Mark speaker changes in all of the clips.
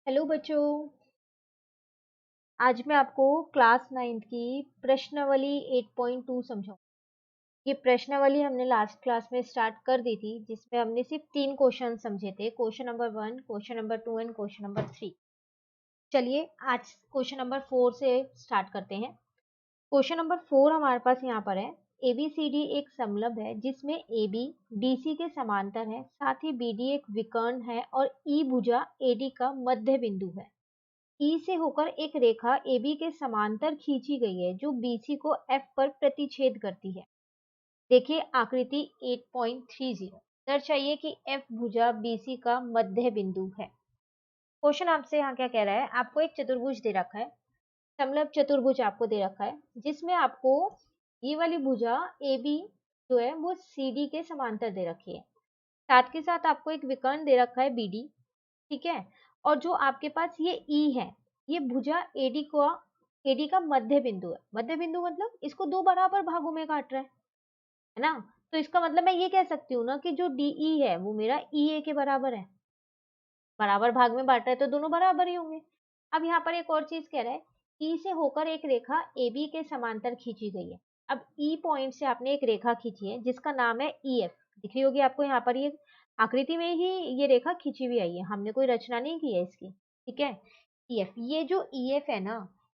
Speaker 1: Hello बच्चों। आज मैं आपको क्लास 9th की प्रश्नावली 8.2 समझाऊँ। ये प्रश्नावली हमने लास्ट क्लास में स्टार्ट कर दी थी, जिसमें हमने सिर्फ 3 क्वेश्चन समझे थे। Question number 1, question number 2 and question number 3। चलिए आज क्वेश्चन नंबर 4 से स्टार्ट करते हैं। क्वेश्चन नंबर 4 हमारे पास यहाँ पर है। ABCD एक समलंब है जिसमें AB DC के समांतर है, साथ ही BD एक विकर्ण है और E भुजा AD का मध्य बिंदु है। ई से होकर एक रेखा AB के समांतर खींची गई है जो BC को F पर प्रतिच्छेद करती है। देखिए आकृति 8.30। दर्शाइए कि F भुजा BC का मध्य बिंदु है। क्वेश्चन आपसे यहाँ क्या कह रहा है, आपको एक चतुर्भुज दे रखा है, समलंब चतुर्भुज आपको दे रखा है, जिसमें आपको ये वाली भुजा AB जो है वो CD के समांतर दे रखी है। साथ के साथ आपको एक विकर्ण दे रखा है BD, ठीक है। और जो आपके पास ये ई है, ये भुजा एडी का मध्य बिंदु है। मध्य बिंदु मतलब इसको दो बराबर भागों में काट रहा है ना। तो इसका मतलब मैं ये कह सकती हूँ ना कि जो डीई है वो मेरा ई ए के बराबर है। बराबर भाग में बांटा है तो दोनों बराबर ही होंगे। अब यहाँ पर एक और चीज कह रहा है, ई से होकर एक रेखा ए बी के समांतर खींची गई है। अब ई पॉइंट से आपने एक रेखा खींची है जिसका नाम है ई एफ। दिख रही होगी आपको यहाँ पर, ये आकृति में ही ये रेखा खींची हुई आई है, हमने कोई रचना नहीं की है इसकी, ठीक है। ई एफ, ये जो ई एफ है ना,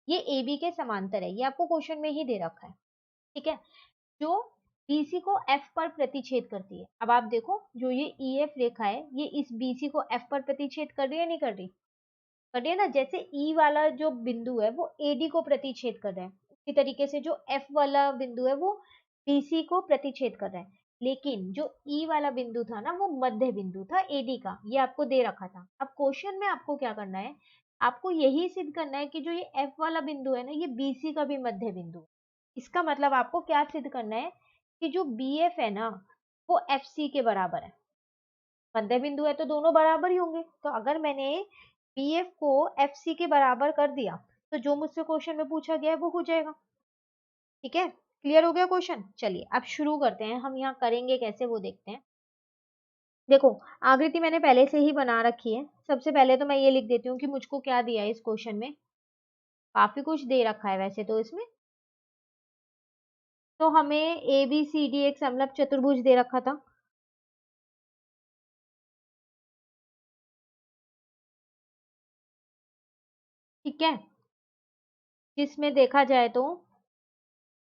Speaker 1: ये ए बी के समांतर है, ये आपको क्वेश्चन में ही दे रखा है, ठीक है। जो BC को F पर प्रतिच्छेद करती है। अब आप देखो जो ये EF रेखा है, ये इस BC को F पर प्रतिच्छेद कर रही है, नहीं कर रही? कर रही है ना। जैसे E वाला जो बिंदु है वो AD को प्रतिच्छेद कर रहा है, उसी तरीके से जो F वाला बिंदु है वो BC को प्रतिच्छेद कर रहा है। लेकिन जो E वाला बिंदु था ना, वो मध्य बिंदु था AD का, ये आपको दे रखा था। अब क्वेश्चन में आपको क्या करना है, आपको यही सिद्ध करना है कि जो ये F वाला बिंदु है ना, ये BC का भी मध्य बिंदु है। इसका मतलब आपको क्या सिद्ध करना है कि जो BF है ना, वो FC के बराबर है। मध्य बिंदु है तो दोनों बराबर ही होंगे। तो अगर मैंने BF को FC के बराबर कर दिया तो जो मुझसे क्वेश्चन में पूछा गया है वो हो जाएगा, ठीक है। क्लियर हो गया क्वेश्चन। चलिए अब शुरू करते हैं, हम यहाँ करेंगे कैसे वो देखते हैं। देखो आकृति मैंने पहले से ही बना रखी है। सबसे पहले तो मैं ये लिख देती हूँ कि मुझको क्या दिया है इस क्वेश्चन में। काफी कुछ दे रखा है वैसे तो इसमें। तो हमें ABCD एक समलंब चतुर्भुज दे रखा था, ठीक है। जिसमें देखा जाए तो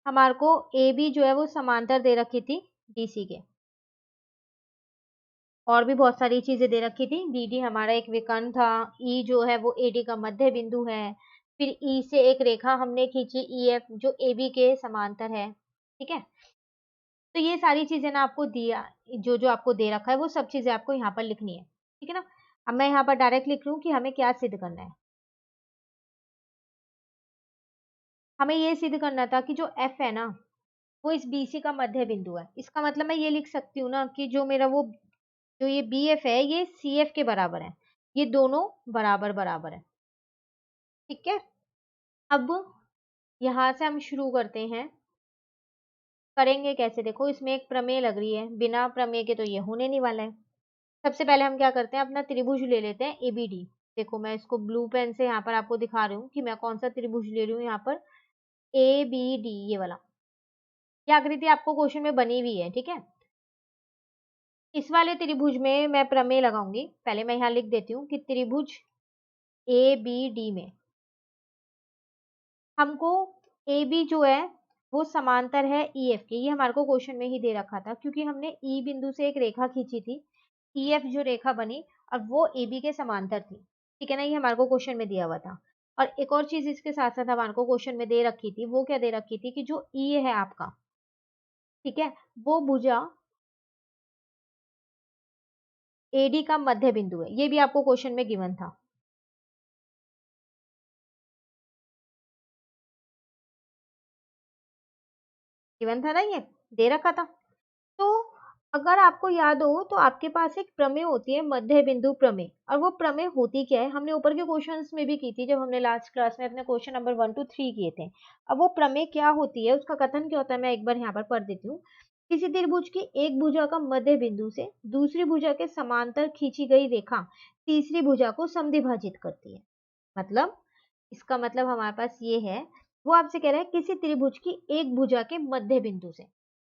Speaker 1: हमारे को AB जो है वो समांतर दे रखी थी DC के, और भी बहुत सारी चीजें दे रखी थी। BD हमारा एक विकर्ण था, E जो है वो AD का मध्य बिंदु है, फिर E से एक रेखा हमने खींची EF जो AB के समांतर है, ठीक है। तो ये सारी चीजें ना आपको दिया, जो जो आपको दे रखा है वो सब चीजें आपको यहाँ पर लिखनी है, ठीक है ना। अब मैं यहाँ पर डायरेक्ट लिख रही हूँ कि हमें क्या सिद्ध करना है। हमें ये सिद्ध करना था कि जो F है ना, वो इस BC का मध्य बिंदु है। इसका मतलब मैं ये लिख सकती हूँ ना कि जो मेरा वो जो ये BF है ये CF के बराबर है, ये दोनों बराबर बराबर है, ठीक है। अब यहाँ से हम शुरू करते हैं। करेंगे कैसे, देखो इसमें एक प्रमेय लग रही है, बिना प्रमेय के तो ये होने नहीं वाला है। सबसे पहले हम क्या करते हैं, अपना त्रिभुज ले लेते हैं ABD। देखो मैं इसको ब्लू पेन से यहाँ पर आपको दिखा रही हूँ कि मैं कौन सा त्रिभुज ले रही हूँ यहाँ पर। ABD ये वाला, ये आकृति आपको क्वेश्चन में बनी हुई है, ठीक है। इस वाले त्रिभुज में मैं प्रमेय लगाऊंगी। पहले मैं यहाँ लिख देती हूँ कि त्रिभुज ABD में हमको AB जो है वो समांतर है EF के। ये हमारे को क्वेश्चन में ही दे रखा था, क्योंकि हमने E बिंदु से एक रेखा खींची थी, EF जो रेखा बनी और वो AB के समांतर थी, ठीक है ना। ये हमारे को क्वेश्चन में दिया हुआ था। और एक और चीज इसके साथ साथ हमारे को क्वेश्चन में दे रखी थी, वो क्या दे रखी थी कि जो E है आपका, ठीक है, वो भुजा AD का मध्य बिंदु है। ये भी आपको क्वेश्चन में गिवन था। गिवन था ना, ये दे रखा था। तो अगर आपको याद हो तो आपके पास एक प्रमेय होती है, मध्य बिंदु प्रमेय। और वो प्रमेय होती क्या है, हमने ऊपर के क्वेश्चंस में भी की थी, जब हमने लास्ट क्लास में अपने क्वेश्चन नंबर 1 to 3 किए थे। अब वो प्रमेय क्या होती है, उसका कथन क्या होता है, मैं एक बार यहाँ पर पढ़ देती हूँ। किसी त्रिभुज की एक भुजा का मध्य बिंदु से दूसरी भुजा के समांतर खींची गई रेखा तीसरी भुजा को समद्विभाजित करती है। मतलब इसका मतलब हमारे पास ये है, वो आपसे कह रहा है किसी त्रिभुज की एक भुजा के मध्य बिंदु से।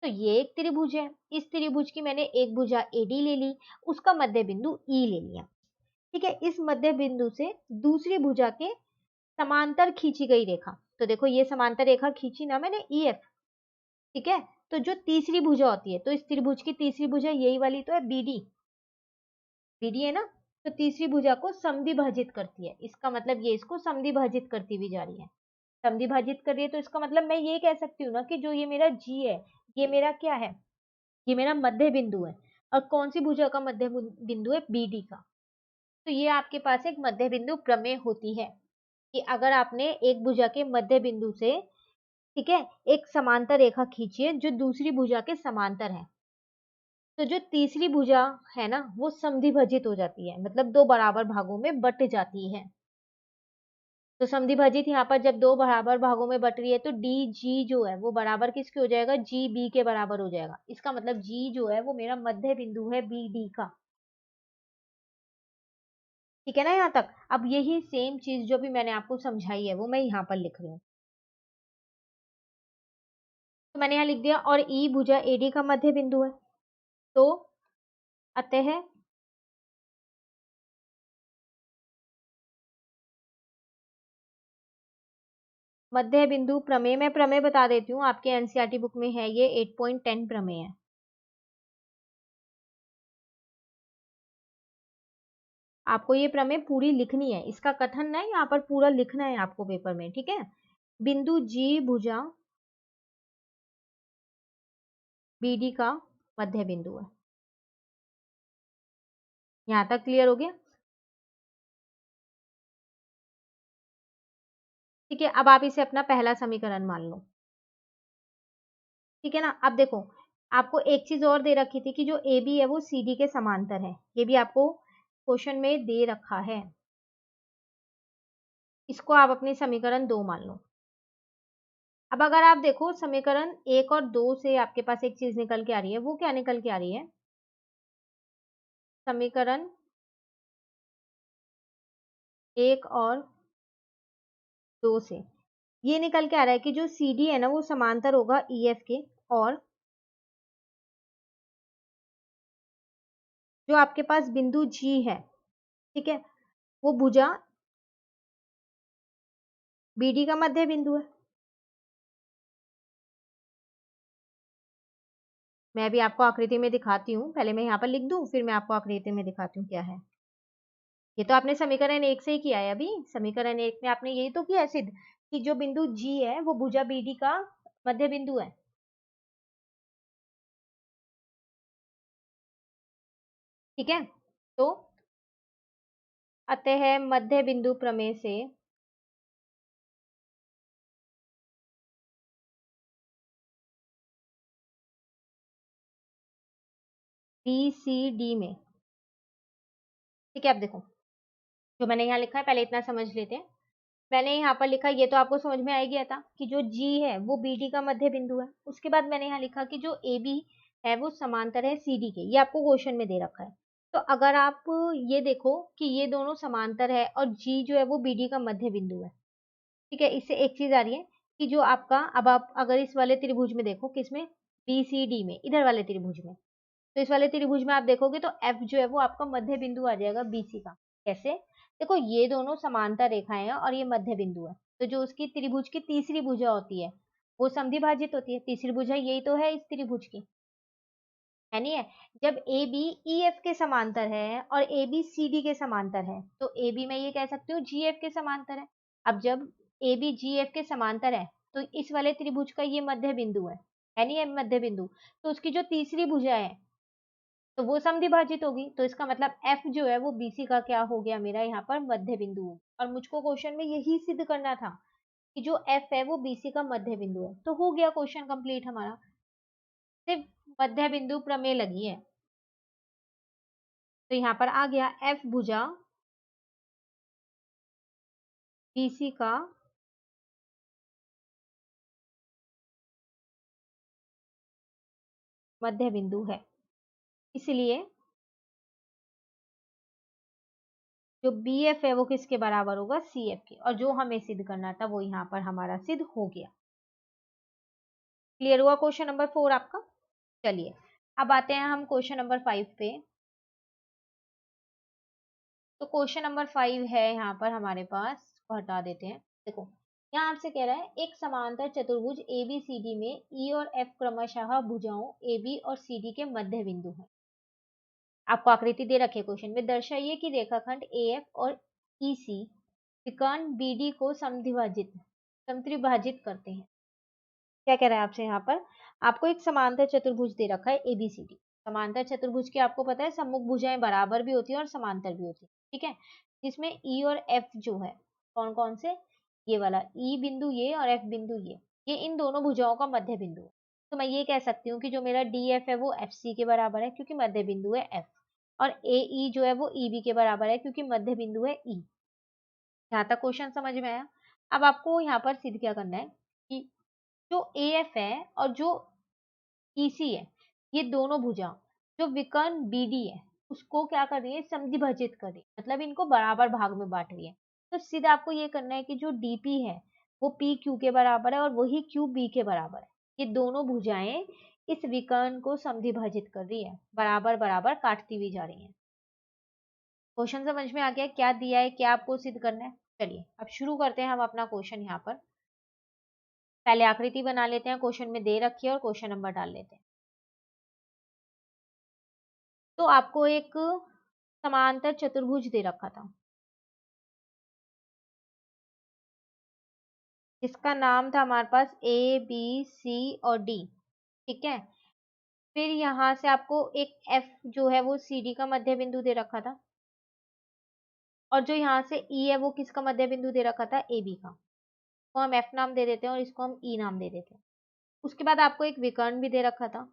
Speaker 1: तो ये एक त्रिभुज है, इस त्रिभुज की मैंने एक भुजा AD ले ली, उसका मध्य बिंदु E ले लिया। ठीक है, इस मध्य बिंदु से दूसरी भुजा के समांतर खींची गई रेखा, तो देखो ये समांतर रेखा खींची ना मैंने EF। ठीक है, तो जो तीसरी भुजा होती है, तो इस त्रिभुज की तीसरी भुजा यही वाली तो है BD, BD है ना, तो तीसरी भुजा को समद्विभाजित करती है। इसका मतलब ये इसको समद्विभाजित करती हुई जा रही है, समद्विभाजित कर रही है, तो इसका मतलब मैं ये कह सकती हूँ ना कि जो ये मेरा G है, ये मेरा क्या है, ये मेरा मध्य बिंदु है। और कौन सी भुजा का मध्य बिंदु है, BD का। तो ये आपके पास एक मध्य बिंदु प्रमेय होती है कि अगर आपने एक भुजा के मध्य बिंदु से, ठीक है, एक समांतर रेखा खींची है जो दूसरी भुजा के समांतर है, तो जो तीसरी भुजा है ना वो समद्विभाजित हो जाती है, मतलब दो बराबर भागों में बट जाती है। तो समद्विभाजित यहाँ पर जब दो बराबर भागों में बट रही है तो डी जी जो है वो बराबर किसके हो जाएगा, जी बी के बराबर हो जाएगा। इसका मतलब जी जो है वो मेरा मध्य बिंदु है बी डी का। ठीक है ना यहाँ तक। अब यही सेम चीज जो भी मैंने आपको समझाई है वो मैं यहाँ पर लिख रही हूँ। तो मैंने यहाँ लिख दिया, और ई भुजा एडी का मध्य बिंदु है, तो अतः मध्य बिंदु प्रमेय, मैं प्रमेय बता देती हूँ, आपके एनसीईआरटी बुक में है ये 8.10 प्रमेय है। आपको ये प्रमेय पूरी लिखनी है, इसका कथन नहीं, यहाँ पर पूरा लिखना है आपको पेपर में। ठीक है, बिंदु जी भुजा बीडी का मध्य बिंदु है। यहाँ तक क्लियर हो गया। ठीक है, अब आप इसे अपना पहला समीकरण मान लो। ठीक है ना, अब देखो आपको एक चीज और दे रखी थी कि जो ए बी है वो सी डी के समांतर है, ये भी आपको क्वेश्चन में दे रखा है। इसको आप अपनी समीकरण 2 मान लो। अब अगर आप देखो समीकरण 1 और 2 से आपके पास एक चीज निकल के आ रही है, वो क्या निकल के आ रही है, समीकरण 1 और 2 से ये निकल के आ रहा है कि जो सी डी है ना वो समांतर होगा ई एफ के, और जो आपके पास बिंदु जी है, ठीक है, वो भुजा बीडी का मध्य बिंदु है। मैं अभी आपको आकृति में दिखाती हूँ, पहले मैं यहाँ पर लिख दूं फिर मैं आपको आकृति में दिखाती हूँ क्या है। ये तो आपने समीकरण 1 से ही किया है, अभी समीकरण 1 में आपने यही तो किया है सिद्ध कि जो बिंदु जी है वो भुजा बीडी का मध्य बिंदु है। ठीक है, तो अतः मध्य बिंदु प्रमेय से बी सी डी में, ठीक है, अब देखो जो मैंने यहाँ लिखा है पहले इतना समझ लेते हैं। मैंने यहाँ पर लिखा, ये तो आपको समझ में आ ही गया था कि जो जी है वो बीडी का मध्य बिंदु है। उसके बाद मैंने यहाँ लिखा कि जो ए बी है वो समांतर है सी डी के, ये आपको क्वेश्चन में दे रखा है। तो अगर आप ये देखो कि ये दोनों समांतर है और जी जो है वो बीडी का मध्य बिंदु है, ठीक है, इससे एक चीज आ रही है कि जो आपका, अब आप अगर इस वाले त्रिभुज में देखो, किसमें, बी सी डी में, इधर वाले त्रिभुज में, तो इस वाले त्रिभुज में आप देखोगे तो एफ जो है वो आपका मध्य बिंदु आ जाएगा बीसी का। कैसे, देखो ये दोनों समांतर रेखाएं हैं और ये मध्य बिंदु है, तो जो उसकी त्रिभुज की तीसरी भुजा होती है वो समद्विभाजित होती है। तीसरी भुजा यही तो है इस त्रिभुज की, है नहीं है। जब ए बी ई एफ के समांतर है और ए बी सी डी के समांतर है, तो ए बी मैं ये कह सकती हूँ जी एफ के समांतर है। अब जब ए बी जी एफ के समांतर है तो इस वाले त्रिभुज का ये मध्य बिंदु है नहीं है, मध्य बिंदु, तो उसकी जो तीसरी भुजा है तो वो समद्विभाजित होगी, तो इसका मतलब एफ जो है वो बीसी का क्या हो गया, मेरा यहाँ पर मध्य बिंदु हो। और मुझको क्वेश्चन में यही सिद्ध करना था कि जो एफ है वो बीसी का मध्य बिंदु है, तो हो गया क्वेश्चन कंप्लीट हमारा। सिर्फ मध्य बिंदु प्रमेय लगी है, तो यहाँ पर आ गया एफ भुजा बीसी का मध्य बिंदु है, इसलिए जो बी एफ है वो किसके बराबर होगा, सी एफ के। और जो हमें सिद्ध करना था वो यहाँ पर हमारा सिद्ध हो गया। क्लियर हुआ क्वेश्चन नंबर 4 आपका। चलिए अब आते हैं हम क्वेश्चन नंबर 5 पे। तो क्वेश्चन नंबर 5 है यहाँ पर हमारे पास, हटा देते हैं। देखो यहाँ आपसे कह रहा है एक समांतर चतुर्भुज ए बी सी डी में ई और एफ क्रमशः भुजाओं ए बी और सी डी के मध्य बिंदु है। आपको आकृति दे रखी है क्वेश्चन में, दर्शाइए कि रेखाखंड ए एफ और ई सी विकर्ण बी डी को समत्रिभाजित करते हैं। क्या कह रहा है आपसे यहाँ पर, आपको एक समांतर चतुर्भुज दे रखा है एबीसीडी। समांतर चतुर्भुज की आपको पता है सम्मुख भुजाएं बराबर भी होती है और समांतर भी होती है, ठीक है। जिसमें ई और एफ जो है, कौन कौन से, ये वाला ई बिंदु ये और एफ बिंदु ये इन दोनों भुजाओं का मध्य बिंदु है। तो मैं ये कह सकती हूँ कि जो मेरा डी एफ है वो एफ सी के बराबर है क्योंकि मध्य बिंदु है एफ, और ए ई जो है वो ई बी के बराबर है क्योंकि मध्य बिंदु है ई। यहाँ तक क्वेश्चन समझ में आया। अब आपको यहाँ पर सिद्ध क्या करना है कि जो ए एफ है और जो ईसी है, ये दोनों भुजा जो विकर्ण बीडी है उसको क्या कर रही है, समद्विभाजित कर रही है, मतलब इनको बराबर भाग में बांट रही है। तो सीधा आपको ये करना है कि जो डीपी है वो पी क्यू के बराबर है और वही क्यू बी के बराबर है। ये दोनों भुजाएं इस विकर्ण को समद्विभाजित कर रही है, बराबर बराबर काटती हुई जा रही है। क्वेश्चन समझ में आ गया क्या दिया है, क्या आपको सिद्ध करना है। चलिए अब शुरू करते हैं हम अपना क्वेश्चन। यहाँ पर पहले आकृति बना लेते हैं, क्वेश्चन में दे रखी है, और क्वेश्चन नंबर डाल लेते हैं। तो आपको एक समांतर चतुर्भुज दे रखा था जिसका नाम था हमारे पास ए बी सी और डी, ठीक है। फिर यहाँ से आपको एक एफ जो है वो सी डी का मध्य बिंदु दे रखा था, और जो यहाँ से ई है वो किसका मध्य बिंदु दे रखा था, ए बी का। तो हम एफ नाम दे देते हैं और इसको हम ई नाम दे देते हैं। उसके बाद आपको एक विकर्ण भी दे रखा था,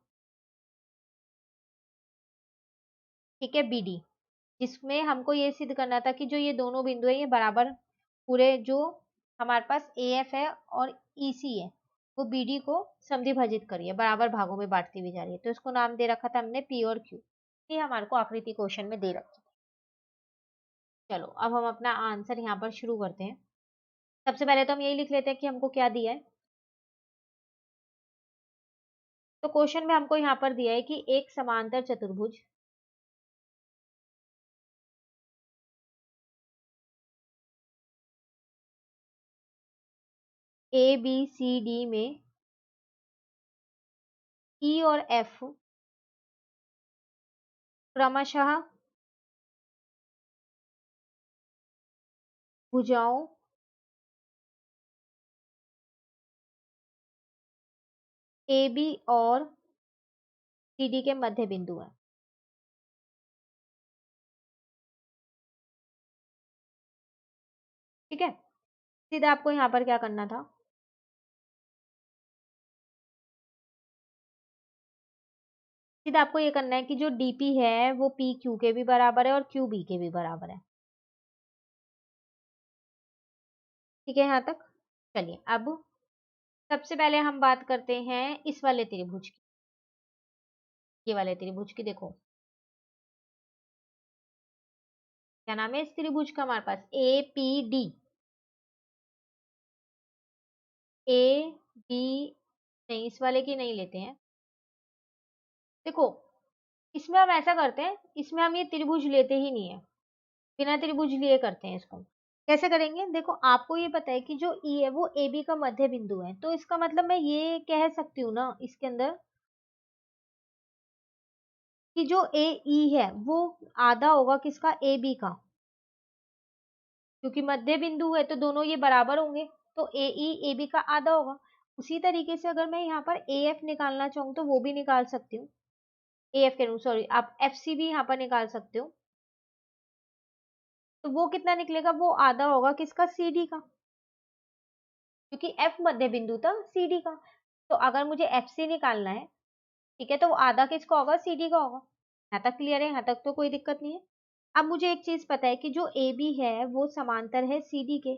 Speaker 1: ठीक है, बी डी, जिसमें हमको ये सिद्ध करना था कि जो ये दोनों बिंदु है ये बराबर, पूरे जो हमारे पास ए एफ है और ई सी है वो बी डी को समद्विभाजित करिए, बराबर भागों में बांटती हुई जा रही है। तो इसको नाम दे रखा था हमने पी और क्यू। ये हमारे को आकृति क्वेश्चन में दे रखी। चलो अब हम अपना आंसर यहाँ पर शुरू करते हैं। सबसे पहले तो हम यही लिख लेते हैं कि हमको क्या दिया है। तो क्वेश्चन में हमको यहाँ पर दिया है कि एक समांतर चतुर्भुज ए बी सी डी में ई और एफ क्रमशः भुजाओं ए बी और सी डी के मध्य बिंदु है। ठीक है, सीधा आपको यहाँ पर क्या करना था, सीधा आपको ये करना है कि जो डीपी है वो पी क्यू के भी बराबर है और क्यू बी के भी बराबर है। ठीक है यहाँ तक। चलिए अब सबसे पहले हम बात करते हैं इस वाले त्रिभुज की, ये वाले त्रिभुज की। देखो क्या नाम है इस त्रिभुज का, हमारे पास A P D, A B, नहीं इस वाले की नहीं लेते हैं। देखो इसमें हम ऐसा करते हैं, इसमें हम ये त्रिभुज लेते ही नहीं है, बिना त्रिभुज लिए करते हैं इसको। कैसे करेंगे, देखो आपको ये पता है कि जो ई है वो ए बी का मध्य बिंदु है, तो इसका मतलब मैं ये कह सकती हूँ ना इसके अंदर कि जो ए ई है वो आधा होगा किसका, ए बी का, क्योंकि मध्य बिंदु है तो दोनों ये बराबर होंगे, तो ए ई ए बी का आधा होगा। उसी तरीके से अगर मैं यहाँ पर ए एफ निकालना चाहूँ तो वो भी निकाल सकती हूँ, ए एफ कह सॉरी, आप एफ सी भी यहाँ पर निकाल सकते हो। तो वो कितना निकलेगा, वो आधा होगा किसका, सी डी का, क्योंकि एफ मध्य बिंदु था सी डी का। तो अगर मुझे एफ सी निकालना है, ठीक है, तो वो आधा किसका होगा, सी डी का होगा। यहाँ तक क्लियर है, यहाँ तक तो कोई दिक्कत नहीं है। अब मुझे एक चीज पता है कि जो ए बी है वो समांतर है सी डी के,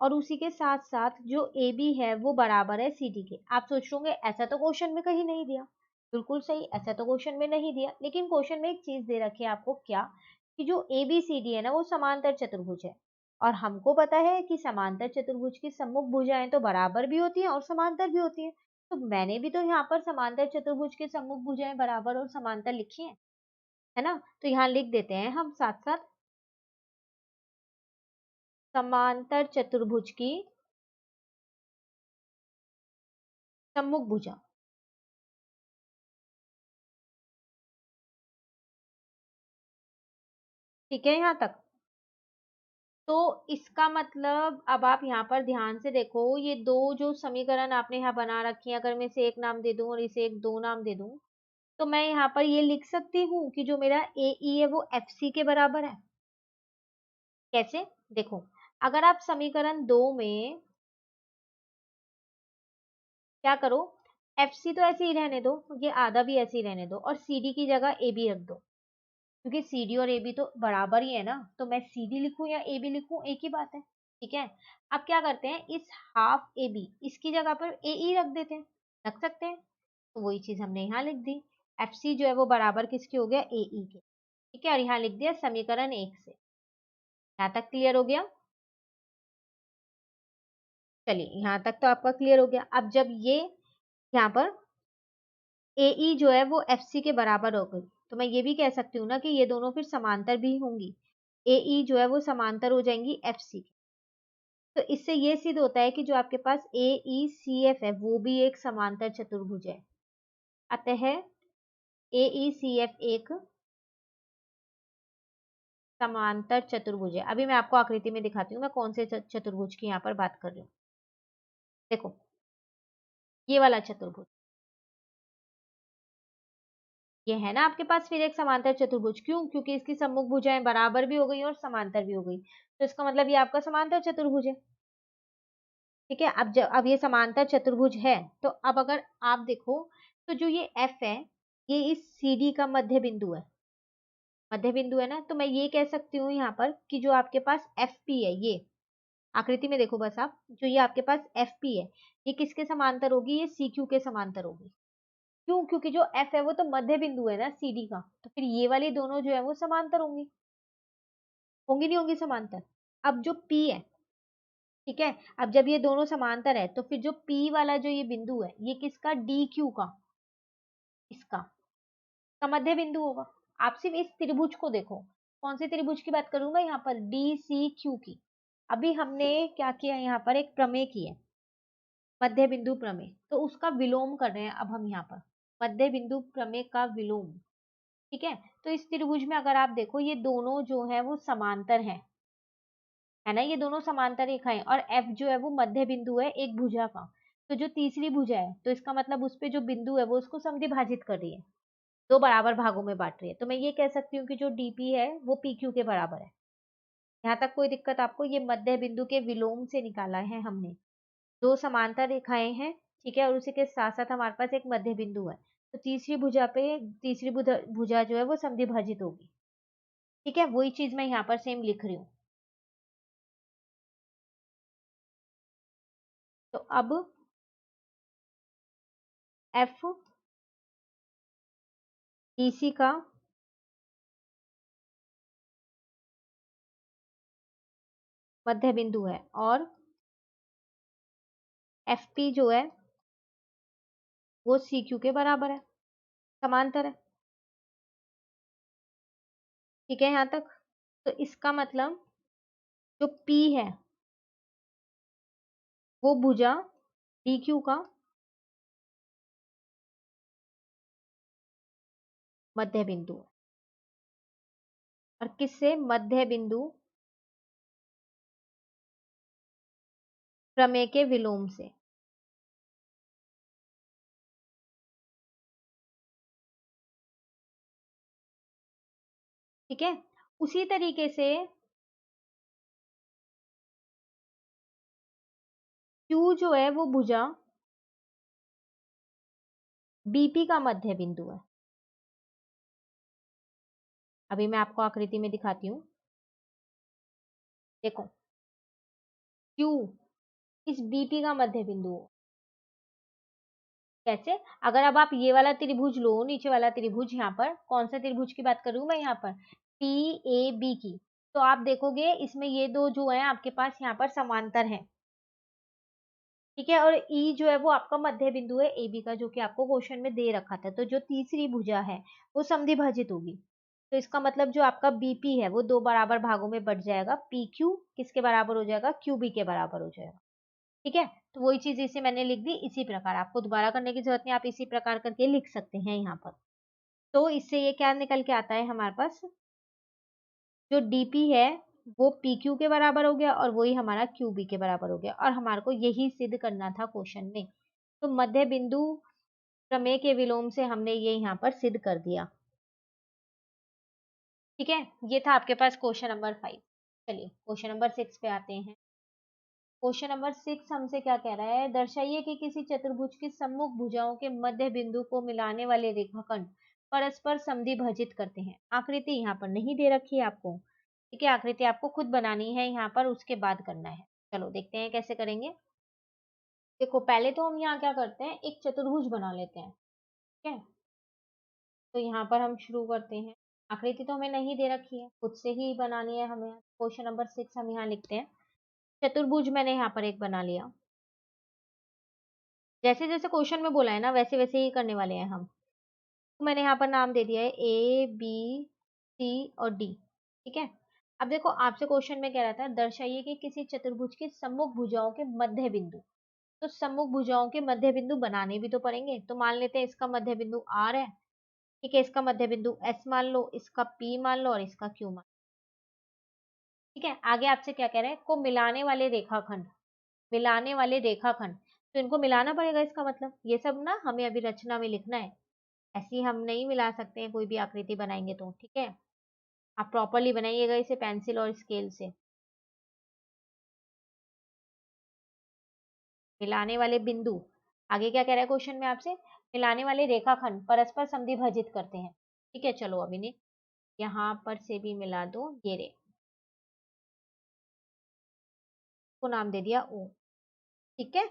Speaker 1: और उसी के साथ साथ जो ए बी है वो बराबर है सी डी के। आप सोच रहे होंगे ऐसा तो क्वेश्चन में कहीं नहीं दिया, बिल्कुल सही, ऐसा तो क्वेश्चन में नहीं दिया, लेकिन क्वेश्चन में एक चीज दे रखी है आपको, क्या कि जो ABCD है ना वो समांतर चतुर्भुज है, और हमको पता है कि समांतर चतुर्भुज की सम्मुख भुजाएं तो बराबर भी होती हैं और समांतर भी होती हैं। तो मैंने भी तो यहाँ पर समांतर चतुर्भुज की सम्मुख भुजाएं बराबर और समांतर लिखी है ना। तो यहाँ लिख देते हैं हम साथ साथ, समांतर चतुर्भुज की सम्मुख भुजा। ठीक है यहाँ तक। तो इसका मतलब अब आप यहाँ पर ध्यान से देखो, ये दो जो समीकरण आपने यहाँ बना रखी है, अगर मैं इसे एक नाम दे दूं और इसे एक दो नाम दे दूं, तो मैं यहाँ पर ये लिख सकती हूँ कि जो मेरा AE है वो FC के बराबर है। कैसे? देखो, अगर आप समीकरण दो में क्या करो, FC तो ऐसे ही रहने दो, ये आधा भी ऐसे ही रहने दो, और CD की जगह AB रख दो, क्योंकि CD और AB तो बराबर ही है ना, तो मैं CD लिखूं या AB लिखूं एक ही बात है। ठीक है। अब क्या करते हैं, इस हाफ AB इसकी जगह पर AE रख देते हैं, रख सकते हैं। तो वही चीज हमने यहाँ लिख दी, FC जो है वो बराबर किसके हो गया, AE के। ठीक है, और यहाँ लिख दिया समीकरण एक से। यहाँ तक क्लियर हो गया? चलिए, यहाँ तक तो आपका क्लियर हो गया। अब जब ये यहाँ पर AE जो है वो FC के बराबर हो गई, तो मैं ये भी कह सकती हूँ ना कि ये दोनों फिर समांतर भी होंगी। AE जो है वो समांतर हो जाएंगी FC के। तो इससे ये सिद्ध होता है कि जो आपके पास AECF है वो भी एक समांतर चतुर्भुज है। अतः AECF एक समांतर चतुर्भुज है। अभी मैं आपको आकृति में दिखाती हूँ मैं कौन से चतुर्भुज की यहाँ पर बात कर रही हूँ। देखो, ये वाला चतुर्भुज, ये है ना आपके पास फिर एक समांतर चतुर्भुज। क्यों? क्योंकि इसकी सम्मुख भुजाएं बराबर भी हो गई और समांतर भी हो गई, तो इसका मतलब ये आपका समांतर चतुर्भुज है। ठीक है। अब ये समांतर चतुर्भुज है, तो अब अगर आप देखो, तो जो ये F है, ये इस CD का मध्य बिंदु है, मध्य बिंदु है ना। तो मैं ये कह सकती हूँ यहाँ पर कि जो आपके पास FP है, ये आकृति में देखो बस आप, जो ये आपके पास FP है, ये किसके समांतर होगी, ये CQ के समांतर होगी। क्यों? क्योंकि जो F है वो तो मध्य बिंदु है ना CD का, तो फिर ये वाली दोनों जो है वो समांतर होंगी, होंगी नहीं होंगी समांतर। अब जो P है, ठीक है, अब जब ये दोनों समांतर है, तो फिर जो P वाला जो ये बिंदु है, ये किसका, DQ का, इसका का मध्य बिंदु होगा। आप सिर्फ इस त्रिभुज को देखो, कौन से त्रिभुज की बात करूंगा यहाँ पर, DCQ की। अभी हमने क्या किया, यहाँ पर एक प्रमेय की है, मध्य बिंदु प्रमेय, तो उसका विलोम कर रहे हैं अब हम यहाँ पर, मध्य बिंदु प्रमेय का विलोम। ठीक है। तो इस त्रिभुज में अगर आप देखो, ये दोनों जो है वो समांतर है ना, ये दोनों समांतर रेखाएं, और F जो है वो मध्य बिंदु है एक भुजा का। तो जो तीसरी भुजा है, तो इसका मतलब उस पे जो बिंदु है वो उसको समद्विभाजित कर रही है, दो बराबर भागों में बांट रही है। तो मैं ये कह सकती हूँ कि जो DP है वो PQ के बराबर है। यहाँ तक कोई दिक्कत आपको? ये मध्य बिंदु के विलोम से निकाला है हमने, दो समांतर रेखाएं हैं, ठीक है, और उसी के साथ साथ हमारे पास एक मध्य बिंदु है, तो तीसरी भुजा पे तीसरी भुजा जो है वो समद्विभाजित होगी। ठीक है, वही चीज मैं यहाँ पर सेम लिख रही हूँ। तो अब F DC का मध्य बिंदु है, और FP जो है वो CQ के बराबर है, समांतर है। ठीक है यहाँ तक। तो इसका मतलब जो P है वो भुजा DQ का मध्य बिंदु है, और किससे, मध्य बिंदु प्रमेय के विलोम से। ठीक है। उसी तरीके से Q जो है वो भुजा BP का मध्य बिंदु है। अभी मैं आपको आकृति में दिखाती हूँ। देखो, Q इस BP का मध्य बिंदु हो, कैसे? अगर अब आप ये वाला त्रिभुज लो, नीचे वाला त्रिभुज, यहाँ पर कौन सा त्रिभुज की बात कर रही हूँ मैं, यहाँ पर PAB की, तो आप देखोगे इसमें ये दो जो है आपके पास यहाँ पर समांतर है, ठीक है, और ई जो है वो आपका मध्य बिंदु है AB का, जो कि आपको क्वेश्चन में दे रखा था। तो जो तीसरी भुजा है वो समद्विभाजित होगी, तो इसका मतलब जो आपका BP है वो दो बराबर भागों में बट जाएगा, PQ किसके बराबर हो जाएगा, QB के बराबर हो जाएगा, ठीक है। तो वही चीज इसे मैंने लिख दी इसी प्रकार, आपको दोबारा करने की जरूरत नहीं, आप इसी प्रकार करके लिख सकते हैं यहाँ पर। तो इससे ये क्या निकल के आता है हमारे पास, जो DP है वो PQ के बराबर हो गया और वही हमारा QB के बराबर हो गया, और हमारे को यही सिद्ध करना था क्वेश्चन में। तो मध्य बिंदु प्रमेय के विलोम से हमने ये यहाँ पर सिद्ध कर दिया, ठीक है। ये था आपके पास क्वेश्चन नंबर 5। चलिए क्वेश्चन नंबर 6 पे आते हैं। क्वेश्चन नंबर 6 हमसे क्या कह रहा है, दर्शाइए कि किसी चतुर्भुज की सम्मुख भुजाओं के मध्य बिंदु को मिलाने वाले रेखाखंड परस्पर समद्विभाजित करते हैं। आकृति यहाँ पर नहीं दे रखी है आपको, ठीक है, आकृति आपको खुद बनानी है यहाँ पर, उसके बाद करना है। चलो देखते हैं कैसे करेंगे। देखो पहले तो हम यहाँ क्या करते हैं, एक चतुर्भुज बना लेते हैं, ठीक है। तो यहाँ पर हम शुरू करते हैं, आकृति तो हमें नहीं दे रखी है, खुद से ही बनानी है हमें। क्वेश्चन नंबर 6 हम यहाँ लिखते हैं, चतुर्भुज मैंने यहाँ पर एक बना लिया, जैसे जैसे क्वेश्चन में बोला है ना वैसे वैसे ही करने वाले हैं हम। तो मैंने यहाँ पर नाम दे दिया है A B C और D, ठीक है। अब देखो आपसे क्वेश्चन में कह रहा था, दर्शाइए कि किसी चतुर्भुज के सम्मुख भुजाओं के मध्य बिंदु, तो सम्मुख भुजाओं के मध्य बिंदु बनाने भी तो पड़ेंगे। तो मान लेते हैं इसका मध्य बिंदु R है, ठीक है, इसका मध्य बिंदु S मान लो, इसका P मान लो और इसका Q मान, ठीक है। आगे आपसे क्या कह रहे हैं, को मिलाने वाले रेखाखंड, मिलाने वाले रेखाखंड, तो इनको मिलाना पड़ेगा, इसका मतलब ये सब ना हमें अभी रचना में लिखना है, ऐसे ही हम नहीं मिला सकते हैं, कोई भी आकृति बनाएंगे तो, ठीक है। आप प्रॉपरली बनाइएगा इसे पेंसिल और स्केल से। मिलाने वाले बिंदु, आगे क्या कह रहा है क्वेश्चन में आपसे, मिलाने वाले रेखाखंड परस्पर समद्विभाजित करते हैं, ठीक है। चलो अभी ने यहाँ पर से भी मिला दो, ये रे को नाम दे दिया O, ठीक है।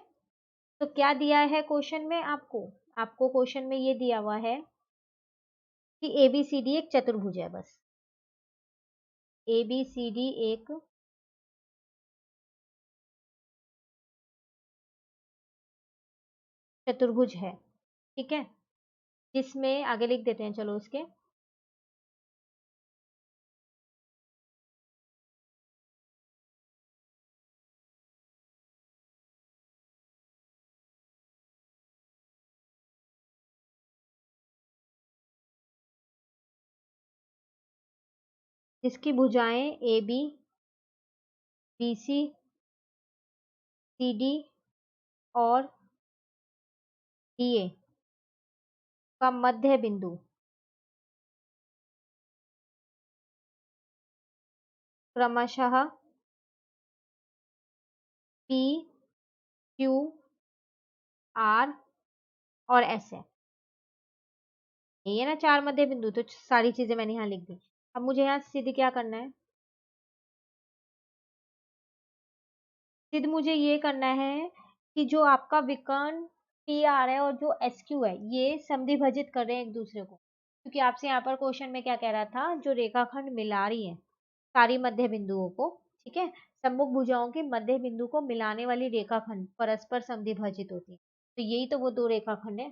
Speaker 1: तो क्या दिया है क्वेश्चन में आपको, आपको क्वेश्चन में ये दिया हुआ है कि ABCD एक चतुर्भुज है, बस ABCD एक चतुर्भुज है, ठीक है, जिसमें आगे लिख देते हैं चलो उसके, जिसकी भुजाएं AB BC CD और DA का मध्य बिंदु क्रमशः PQR और S है। ये है ना चार मध्य बिंदु, तो सारी चीजें मैंने यहाँ लिख दी। अब मुझे यहाँ सिद्ध क्या करना है, सिद्ध मुझे ये करना है कि जो आपका विकर्ण PR है और जो SQ है ये समद्विभाजित कर रहे हैं एक दूसरे को, क्योंकि आपसे यहाँ पर क्वेश्चन में क्या कह रहा था, जो रेखाखंड मिला रही है सारी मध्य बिंदुओं को, ठीक है, सम्मुख भुजाओं के मध्य बिंदु को मिलाने वाली रेखाखंड परस्पर समद्विभाजित होती है, तो यही तो वो दो रेखाखंड है,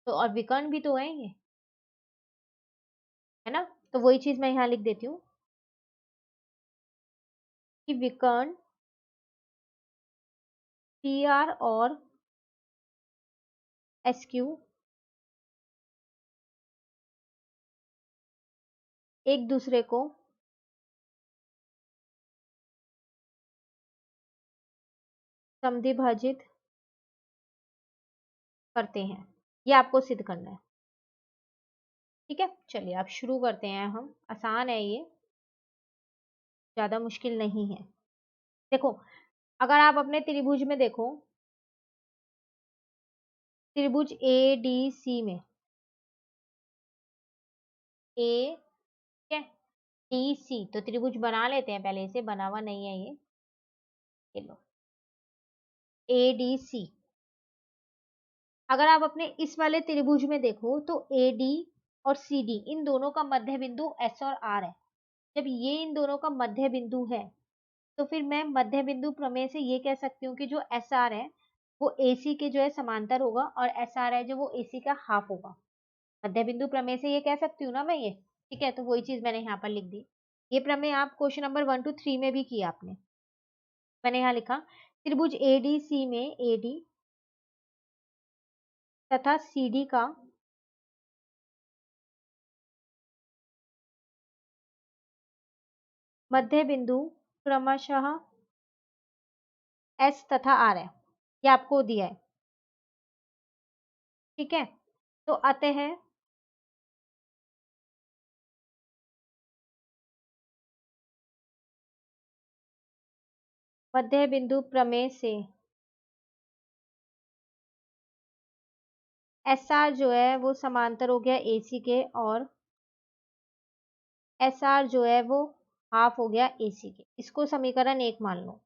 Speaker 1: तो और विकर्ण भी तो है ये, है ना। तो वही चीज मैं यहाँ लिख देती हूँ कि विकर्ण PR और SQ एक दूसरे को समद्विभाजित करते हैं, ये आपको सिद्ध करना है, ठीक है। चलिए आप शुरू करते हैं, हम आसान है ये, ज्यादा मुश्किल नहीं है। देखो अगर आप अपने त्रिभुज में देखो, त्रिभुज ADC में A, ठीक है, DC, तो त्रिभुज बना लेते हैं पहले, इसे बना हुआ नहीं है ये लो ADC, अगर आप अपने इस वाले त्रिभुज में देखो तो ए डी और सी डी इन दोनों का मध्य बिंदु एस और आर है। जब ये इन दोनों का मध्य बिंदु है तो फिर मैं मध्य बिंदु प्रमेय से ये कह सकती हूँ कि जो एस आर है वो ए सी के जो है समांतर होगा और एस आर है जो वो ए सी का हाफ होगा। मध्य बिंदु प्रमेय से ये कह सकती हूँ ना मैं ये। ठीक है, तो वही चीज मैंने यहाँ पर लिख दी। ये प्रमेय आप क्वेश्चन नंबर 1 to 3 में भी किया आपने। मैंने यहाँ लिखा त्रिभुज ए डी सी में ए डी तथा सी डी का मध्य बिंदु क्रमशः एस तथा आर है। ये आपको दिया है। ठीक है, तो अतः मध्य बिंदु प्रमेय से एस आर जो है वो समांतर हो गया ए सी के और एस आर जो है वो हाफ हो गया ए सी के। इसको समीकरण 1 मान लो।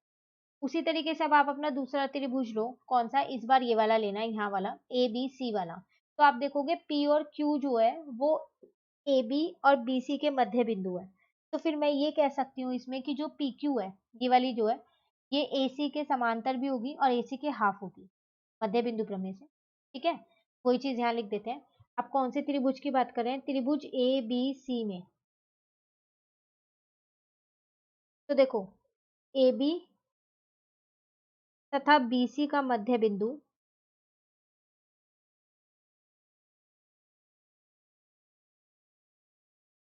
Speaker 1: उसी तरीके से अब आप अपना दूसरा त्रिभुज लो। कौन सा? इस बार ये वाला लेना है, यहाँ वाला ए बी सी वाला। तो आप देखोगे पी और क्यू जो है वो ए बी और बी सी के मध्य बिंदु है। तो फिर मैं ये कह सकती हूँ इसमें कि जो पी क्यू है ये वाली जो है ये ए सी के समांतर भी होगी और ए सी के हाफ होगी मध्य बिंदु प्रमेय से। ठीक है, वही चीज यहाँ लिख देते हैं। अब कौन से त्रिभुज की बात करें? त्रिभुज ए बी सी में तो देखो ए बी तथा बी सी का मध्य बिंदु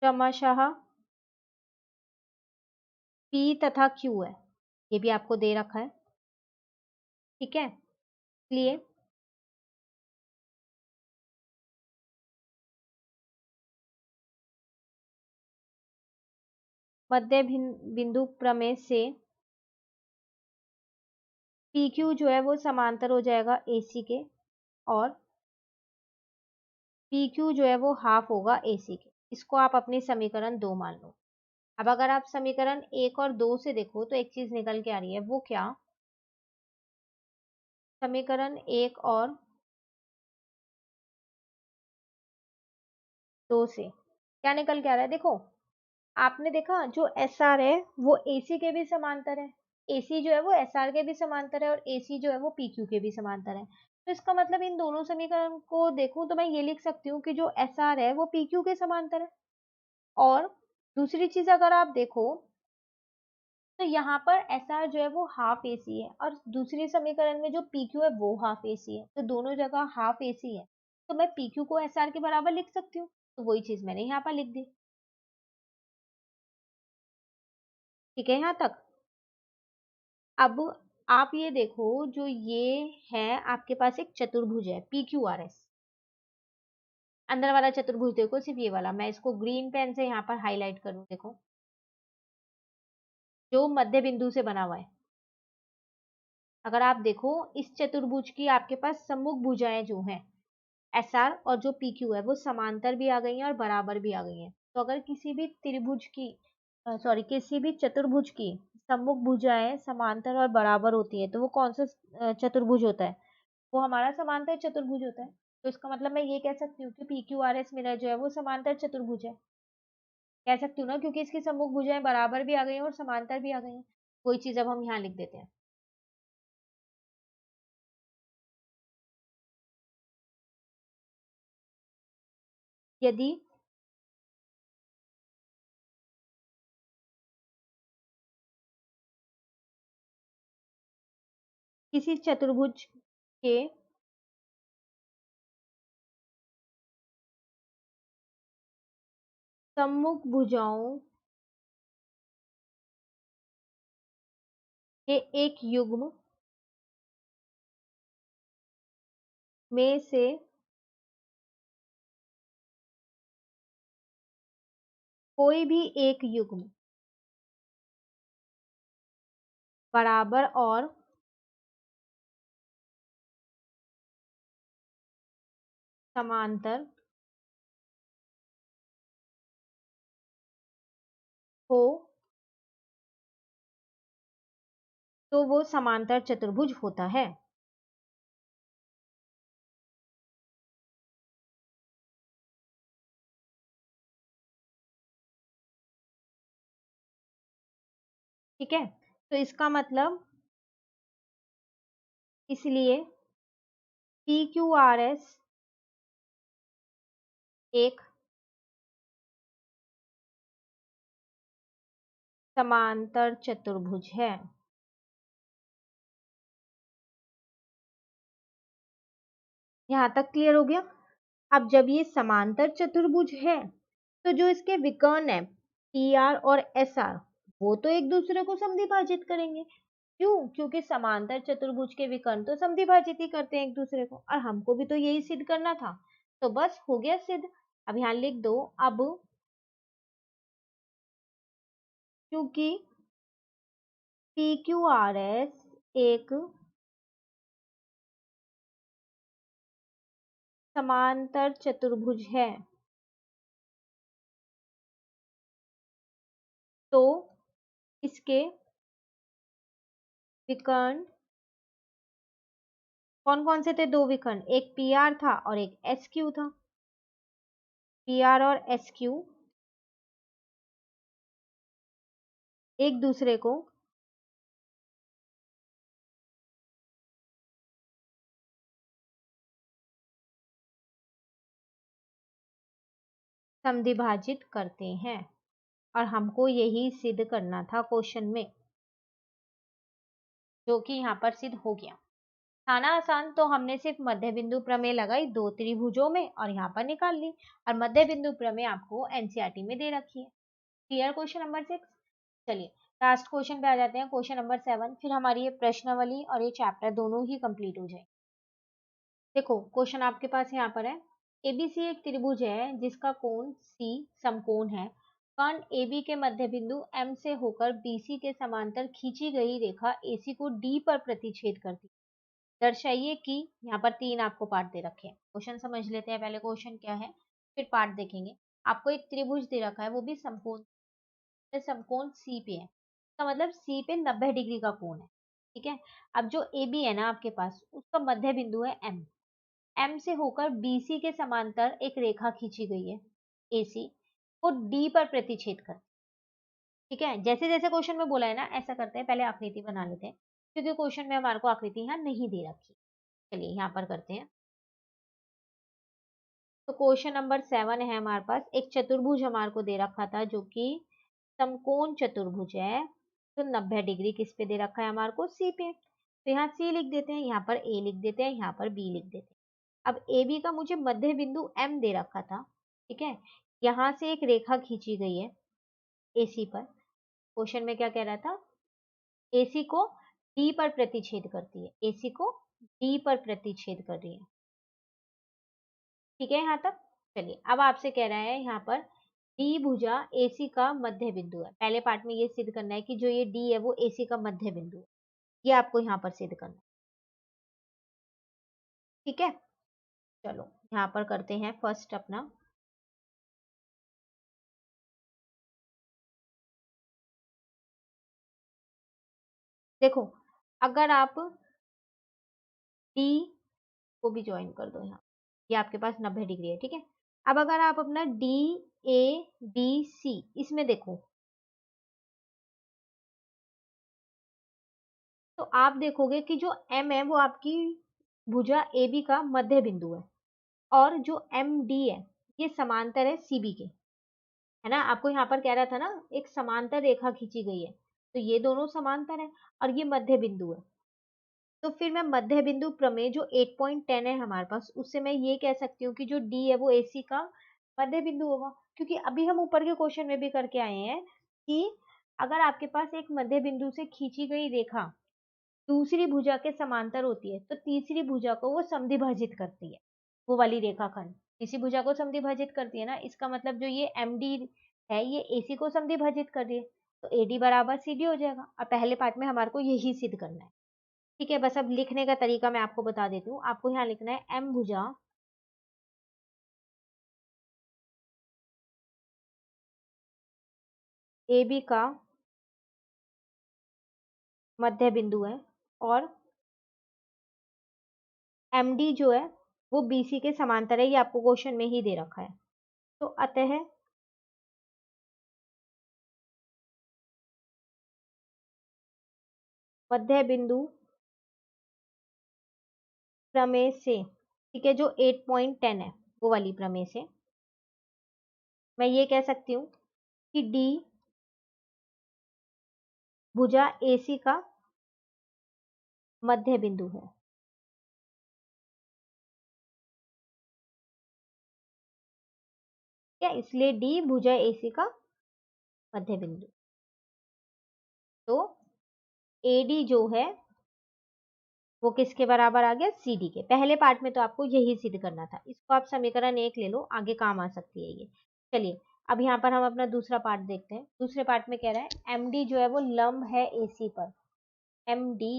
Speaker 1: क्रमशः पी तथा क्यू है। ये भी आपको दे रखा है। ठीक है, इसलिए मध्य बिंदु प्रमेय से पी क्यू जो है वो समांतर हो जाएगा ए सी के और पी क्यू जो है वो हाफ होगा ए सी के। इसको आप अपनी समीकरण 2 मान लो। अब अगर आप समीकरण 1 और 2 से देखो तो एक चीज निकल के आ रही है। वो क्या? समीकरण 1 और 2 से क्या निकल के आ रहा है? देखो, आपने देखा जो एस आर है वो ए सी के भी समांतर है, ए सी जो है वो एस आर के भी समांतर है और ए सी जो है वो पी क्यू के भी समांतर है। तो इसका मतलब इन दोनों समीकरण को देखूं तो मैं ये लिख सकती हूँ कि जो एस आर है वो पी क्यू के समांतर है। और दूसरी चीज अगर आप देखो तो यहाँ पर एस आर जो है वो हाफ ए सी है और दूसरी समीकरण में जो पी क्यू है वो हाफ ए सी है। तो दोनों जगह हाफ ए सी है तो मैं पी क्यू को एस आर के बराबर लिख सकती हूँ। तो वही चीज मैंने यहाँ पर लिख दी। ठीक है यहाँ तक? अब आप ये देखो, जो ये है आपके पास एक चतुर्भुज है पी क्यू आर एस। अंदर वाला चतुर्भुज देखो, सिर्फ ये वाला। मैं इसको ग्रीन पेन से यहाँ पर हाईलाइट करूँ। देखो, जो मध्य बिंदु से बना हुआ है। अगर आप देखो इस चतुर्भुज की आपके पास सम्मुख भुजाएं जो हैं एस आर और जो पी क्यू है वो समांतर भी आ गई हैं और बराबर भी आ गई हैं। तो अगर किसी भी त्रिभुज की सॉरी किसी भी चतुर्भुज की सम्मुख भुजाएं समांतर और बराबर होती है तो वो कौन सा चतुर्भुज होता है? वो हमारा समांतर चतुर्भुज होता है। तो इसका मतलब मैं ये कह सकती हूँ कि पी क्यू आर एस मेरा जो है वो समांतर चतुर्भुज है। कह सकती हूँ ना, क्योंकि इसकी सम्मुख भुजाएं बराबर भी आ गई हैं और समांतर भी आ गई हैं। कोई चीज अब हम यहाँ लिख देते हैं। यदि किसी चतुर्भुज के सम्मुख भुजाओं के एक युग्म में से कोई भी एक युग्म बराबर और समांतर हो तो वो समांतर चतुर्भुज होता है। ठीक है, तो इसका मतलब इसलिए पी क्यू आर एस एक समांतर चतुर्भुज है। यहां तक क्लियर हो गया। अब जब ये समांतर चतुर्भुज है तो जो इसके विकर्ण है पी आर और एस आर वो तो एक दूसरे को समद्विभाजित करेंगे। क्यों? क्योंकि समांतर चतुर्भुज के विकर्ण तो समद्विभाजित ही करते हैं एक दूसरे को, और हमको भी तो यही सिद्ध करना था। तो बस हो गया सिद्ध। अब यहां लिख दो, अब क्योंकि पी क्यू आर एस एक समांतर चतुर्भुज है तो इसके विकर्ण कौन कौन से थे? दो विकर्ण, एक पी आर था और एक एस क्यू था। पी आर और एस क्यू एक दूसरे को समद्विभाजित करते हैं, और हमको यही सिद्ध करना था क्वेश्चन में, जो कि यहाँ पर सिद्ध हो गया। था ना आसान? तो हमने सिर्फ मध्य बिंदु प्रमेय लगाई दो त्रिभुजों में और यहाँ पर निकाल ली, और मध्य बिंदु प्रमेय आपको एनसीईआरटी में दे रखी है। Clear question number 6। चलिए लास्ट क्वेश्चन पे आ जाते हैं, क्वेश्चन नंबर 7। फिर हमारी ये प्रश्नावली और ये चैप्टर दोनों ही कंप्लीट हो जाए। देखो क्वेश्चन आपके पास यहाँ पर है, एबीसी एक त्रिभुज है जिसका कोण सी समकोण है। कर्ण AB के मध्य बिंदु M से होकर BC के समांतर खींची गई रेखा AC को D पर प्रतिच्छेद करती है। दर्शाइए कि, यहाँ पर 3 आपको पार्ट दे रखे हैं। क्वेश्चन समझ लेते हैं पहले क्वेश्चन क्या है, फिर पार्ट देखेंगे। आपको एक त्रिभुज दे रखा है, वो भी समकोण, समकोण C पे है। इसका मतलब C पे 90 डिग्री का कोण है। ठीक है, अब जो AB है ना आपके पास, उसका मध्य बिंदु है M। M से होकर BC के समांतर एक रेखा खींची गई है AC, को D पर प्रतिच्छेद कर। ठीक है, जैसे जैसे क्वेश्चन में बोला है ना, ऐसा करते हैं, पहले आकृति बना लेते हैं, क्योंकि क्वेश्चन में हमारे को आकृति यहाँ नहीं दे रखी। चलिए यहाँ पर करते हैं। तो क्वेश्चन नंबर 7 है हमारे पास, एक चतुर्भुज हमारे को दे रखा था जो कि समकोण चतुर्भुज है। तो 90 डिग्री किस पे दे रखा है हमारे को? सी पे। तो यहाँ सी लिख देते हैं, यहाँ पर ए लिख देते हैं, यहाँ पर बी लिख देते हैं। अब ए बी का मुझे मध्य बिंदु एम दे रखा था। ठीक है, यहाँ से एक रेखा खींची गई है एसी पर। क्वेश्चन में क्या कह रहा था? एसी को डी पर प्रतिच्छेद करती है, एसी को डी पर प्रतिच्छेद कर रही है। ठीक है यहाँ तक? चलिए अब आपसे कह रहा है यहाँ पर डी भुजा एसी का मध्य बिंदु है। पहले पार्ट में ये सिद्ध करना है कि जो ये डी है वो एसी का मध्य बिंदु है, ये आपको यहाँ पर सिद्ध करना है। ठीक है, चलो यहाँ पर करते हैं फर्स्ट अपना। देखो अगर आप डी को भी ज्वाइन कर दो यहाँ, ये आपके पास 90 डिग्री है। ठीक है, अब अगर आप अपना डी ए बी सी इसमें देखो, तो आप देखोगे कि जो एम है वो आपकी भुजा ए बी का मध्य बिंदु है, और जो एम डी है ये समांतर है सी बी के, है ना? आपको यहाँ पर कह रहा था ना, एक समांतर रेखा खींची गई है, तो ये दोनों समांतर है और ये मध्य बिंदु है। तो फिर मैं मध्य बिंदु प्रमेय जो 8.10 है हमारे पास, उससे मैं ये कह सकती हूँ कि जो डी है वो एसी का मध्य बिंदु होगा। क्योंकि अभी हम ऊपर के क्वेश्चन में भी करके आए हैं कि अगर आपके पास एक मध्य बिंदु से खींची गई रेखा दूसरी भुजा के समांतर होती है तो तीसरी भुजा को वो समद्विभाजित करती है। वो वाली रेखाखंड तीसरी भुजा को समद्विभाजित करती है ना, इसका मतलब जो ये एम डी है ये एसी को समद्विभाजित कर रही है, तो एडी बराबर सी डी हो जाएगा। और पहले पार्ट में हमारे को यही सिद्ध करना है। ठीक है, बस अब लिखने का तरीका मैं आपको बता देती हूँ। आपको यहाँ लिखना है एम भुजा ए बी का मध्य बिंदु है, और एम डी जो है वो बी सी के समांतर है, ये आपको क्वेश्चन में ही दे रखा है। तो अतः मध्य बिंदु प्रमेय से, ठीक है, जो 8.10 है वो वाली प्रमेय से मैं ये कह सकती हूँ कि डी भुजा AC का मध्य बिंदु है। क्या, इसलिए डी भुजा AC का मध्य बिंदु। तो AD जो है वो किसके बराबर आ गया, CD के। पहले पार्ट में तो आपको यही सिद्ध करना था, इसको आप समीकरण 1 ले लो, आगे काम आ सकती है ये। चलिए अब यहाँ पर हम अपना दूसरा पार्ट देखते हैं। दूसरे पार्ट में कह रहा है MD जो है वो लंब है AC पर। MD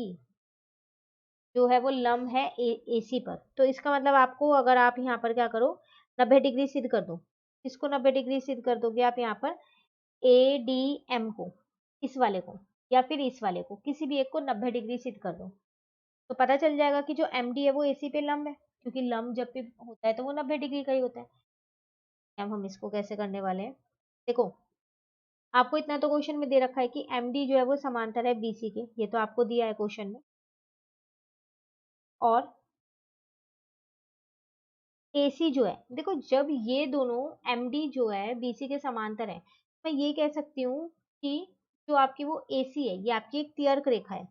Speaker 1: जो है वो लंब है AC पर। तो इसका मतलब आपको, अगर आप यहाँ पर क्या करो, 90 डिग्री सिद्ध कर दो। इसको 90 डिग्री सिद्ध कर दोगे आप यहाँ पर ADM को, इस वाले को या फिर इस वाले को, किसी भी एक को 90 डिग्री सिद्ध कर दो, तो पता चल जाएगा कि जो MD है वो AC पे लंब है, क्योंकि लंब जब भी होता है तो वो 90 डिग्री का ही होता है। अब हम इसको कैसे करने वाले हैं, देखो आपको इतना तो क्वेश्चन में दे रखा है कि MD जो है वो समांतर है BC के, ये तो आपको दिया है क्वेश्चन में। और AC जो है, देखो जब ये दोनों MD जो है BC के समांतर है, मैं ये कह सकती हूँ कि जो आपकी वो AC है ये आपकी एक त्यर्क रेखा है।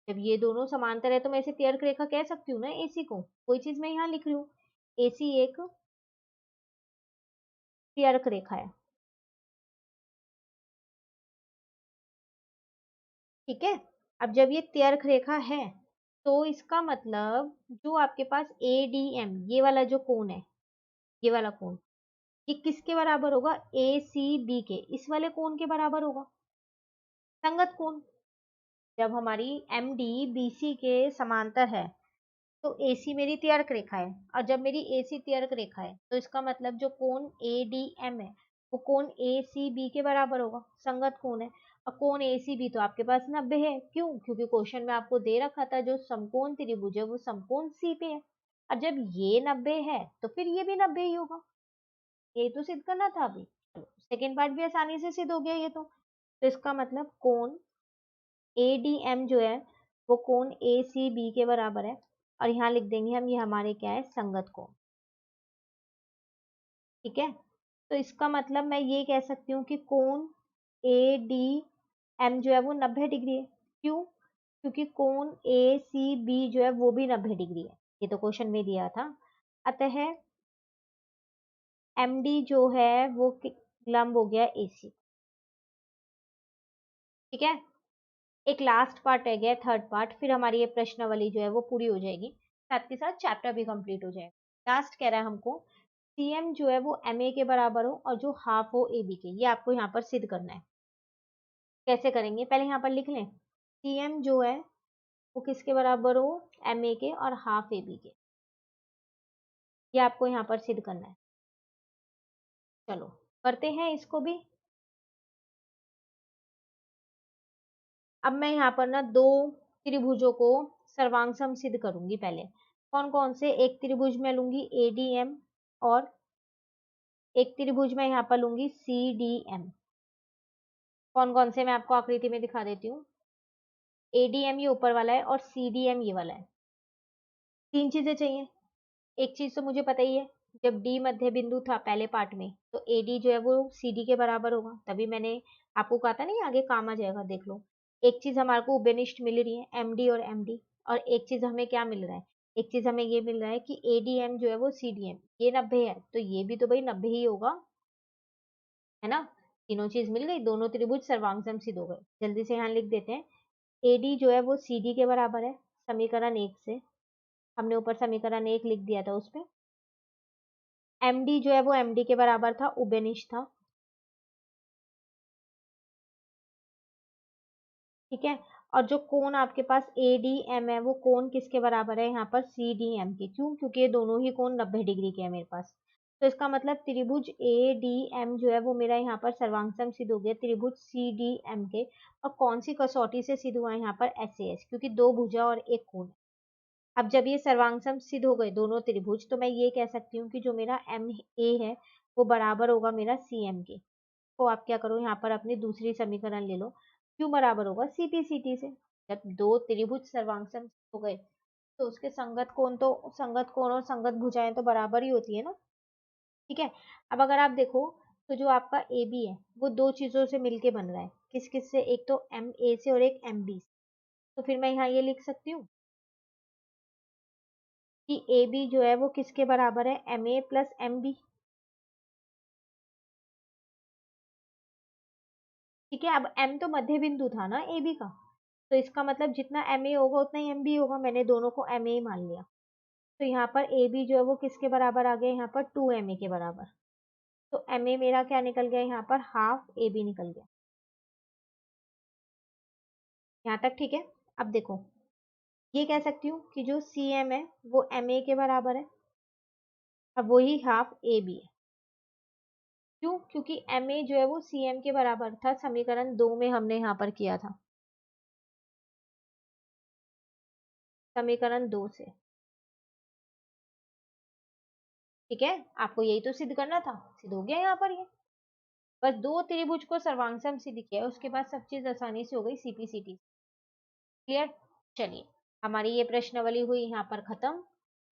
Speaker 1: जब ये दोनों समांतर है तो मैं इसे त्यर्क रेखा कह सकती हूँ ना AC को, कोई चीज मैं यहाँ लिख रही हूँ, AC एक त्यर्क रेखा है, ठीक है। अब जब ये त्यर्क रेखा है तो इसका मतलब जो आपके पास ADM ये वाला जो कोण है, ये वाला कोण, ये किसके बराबर होगा, ACB के, इस वाले कोण के बराबर होगा, संगत कोण। जब हमारी MD BC के समांतर है तो AC मेरी त्यर्क रेखा है, और जब मेरी AC त्यर्क रेखा है तो इसका मतलब जो कोण ADM है वो कोण ACB के बराबर होगा, संगत कोण है। और कोण ACB तो आपके पास 90 है, क्यों, क्योंकि क्वेश्चन में आपको दे रखा था जो समकोण त्रिभुज है वो समकोण C पे है। और जब ये 90 है तो फिर ये भी 90 ही होगा, ये तो सिद्ध करना था अभी। सेकेंड पार्ट भी आसानी से सिद्ध हो गया ये तो इसका मतलब कोण ADM जो है वो कोण ACB के बराबर है, और यहाँ लिख देंगे हम, ये हमारे क्या है, संगत कोण, ठीक है। तो इसका मतलब मैं ये कह सकती हूँ कि कोण ADM जो है वो 90 डिग्री है, क्यों, क्योंकि कोण ACB जो है वो भी 90 डिग्री है, ये तो क्वेश्चन में दिया था। अतः MD जो है वो लंब हो गया AC, ठीक है। एक लास्ट पार्ट रह गया, थर्ड पार्ट, फिर हमारी ये प्रश्नावली जो है वो पूरी हो जाएगी, साथ के साथ चैप्टर भी कंप्लीट हो जाएगा। लास्ट कह रहा है हमको CM जो है वो MA के बराबर हो और जो हाफ हो AB के, ये आपको यहाँ पर सिद्ध करना है। कैसे करेंगे, पहले यहाँ पर लिख लें, CM जो है वो किसके बराबर हो, MA के और हाफ AB के, ये आपको यहाँ पर सिद्ध करना है। चलो करते हैं इसको भी। अब मैं यहाँ पर ना दो त्रिभुजों को सर्वांग सम सिद्ध करूंगी पहले। कौन कौन से, एक त्रिभुज में लूंगी ADM, और एक त्रिभुज में यहाँ पर लूंगी CDM। कौन कौन से मैं आपको आकृति में दिखा देती हूँ। ADM ये ऊपर वाला है और CDM ये वाला है। तीन चीजें चाहिए। एक चीज तो मुझे पता ही है, जब D मध्य बिंदु था पहले पार्ट में तो AD जो है वो CD के बराबर होगा, तभी मैंने आपको कहा था नहीं आगे काम आ जाएगा, देख लो। एक चीज हमारे को उभयनिष्ठ मिल रही है MD और MD, और एक चीज हमें क्या मिल रहा है, एक चीज हमें ये मिल रहा है कि ADM जो है वो CDM, ये 90 है तो ये भी तो भाई 90 ही होगा, है ना। तीनों चीज मिल गई, दोनों त्रिभुज सर्वांग सिद्ध हो गए। जल्दी से यहाँ लिख देते हैं, AD जो है वो CD के बराबर है, समीकरण 1 से, हमने ऊपर समीकरण 1 लिख दिया था उसपे। MD जो है वो MD के बराबर था, उभयनिष्ठ था, ठीक है। और जो कोण आपके पास ADM है वो कोण किसके बराबर है, यहाँ पर CDM के, क्यों, क्योंकि ये दोनों ही कोण 90 डिग्री के हैं मेरे पास। तो इसका मतलब त्रिभुज ADM जो है वो मेरा यहाँ पर सर्वांग सिद्ध हो गया त्रिभुज CDM के। और कौन सी कसौटी से सिद्ध हुआ है यहाँ पर, SAS, क्योंकि दो भुजा और एक कोण। अब जब ये सर्वांग सिद्ध हो गए दोनों त्रिभुज, तो मैं ये कह सकती हूँ कि जो मेरा MA है वो बराबर होगा मेरा CM के। तो आप क्या करो, यहाँ पर अपनी दूसरी समीकरण ले लो, क्यों बराबर होगा, CP CT से। जब दो त्रिभुज सर्वांग हो गए तो उसके संगत कोण और संगत भुजाएं तो बराबर ही होती है ना। ठीक है। अब अगर आप देखो तो जो आपका ए बी है वो दो चीजों से मिलके बन रहा है, किस किस से, एक तो एम ए से और एक एम बी से। तो फिर मैं यहाँ ये लिख सकती हूँ कि ए बी जो है वो किसके बराबर है, M A plus M B. ठीक है। अब m तो मध्य बिंदु था ना ए बी का, तो इसका मतलब जितना एम ए होगा उतना ही एम बी होगा, मैंने दोनों को एम ए ही मान लिया। तो यहाँ पर ए बी जो है वो किसके बराबर आ गया, यहाँ पर 2 ma के बराबर। तो एम ए मेरा क्या निकल गया, यहाँ पर हाफ ए बी निकल गया। यहाँ तक ठीक है। अब देखो ये कह सकती हूँ कि जो सी एम है वो एम ए के बराबर है, अब वही हाफ ए बी है। क्यों, क्योंकि एम ए जो है वो सी एम के बराबर था, समीकरण 2 में हमने यहाँ पर किया था, समीकरण 2 से। ठीक है। आपको यही तो सिद्ध करना था, सिद्ध हो गया यहाँ पर ये। बस दो त्रिभुज को सर्वांग सिद्ध किया, उसके बाद सब चीज आसानी से हो गई सीपीसीटी। क्लियर। चलिए, हमारी ये प्रश्नावली हुई यहाँ पर खत्म।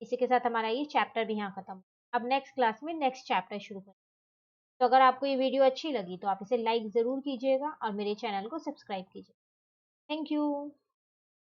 Speaker 1: इसी के साथ हमारा ये चैप्टर भी यहाँ खत्म। अब नेक्स्ट क्लास में नेक्स्ट चैप्टर शुरू करें। तो अगर आपको ये वीडियो अच्छी लगी तो आप इसे लाइक जरूर कीजिएगा और मेरे चैनल को सब्सक्राइब कीजिए। Thank you.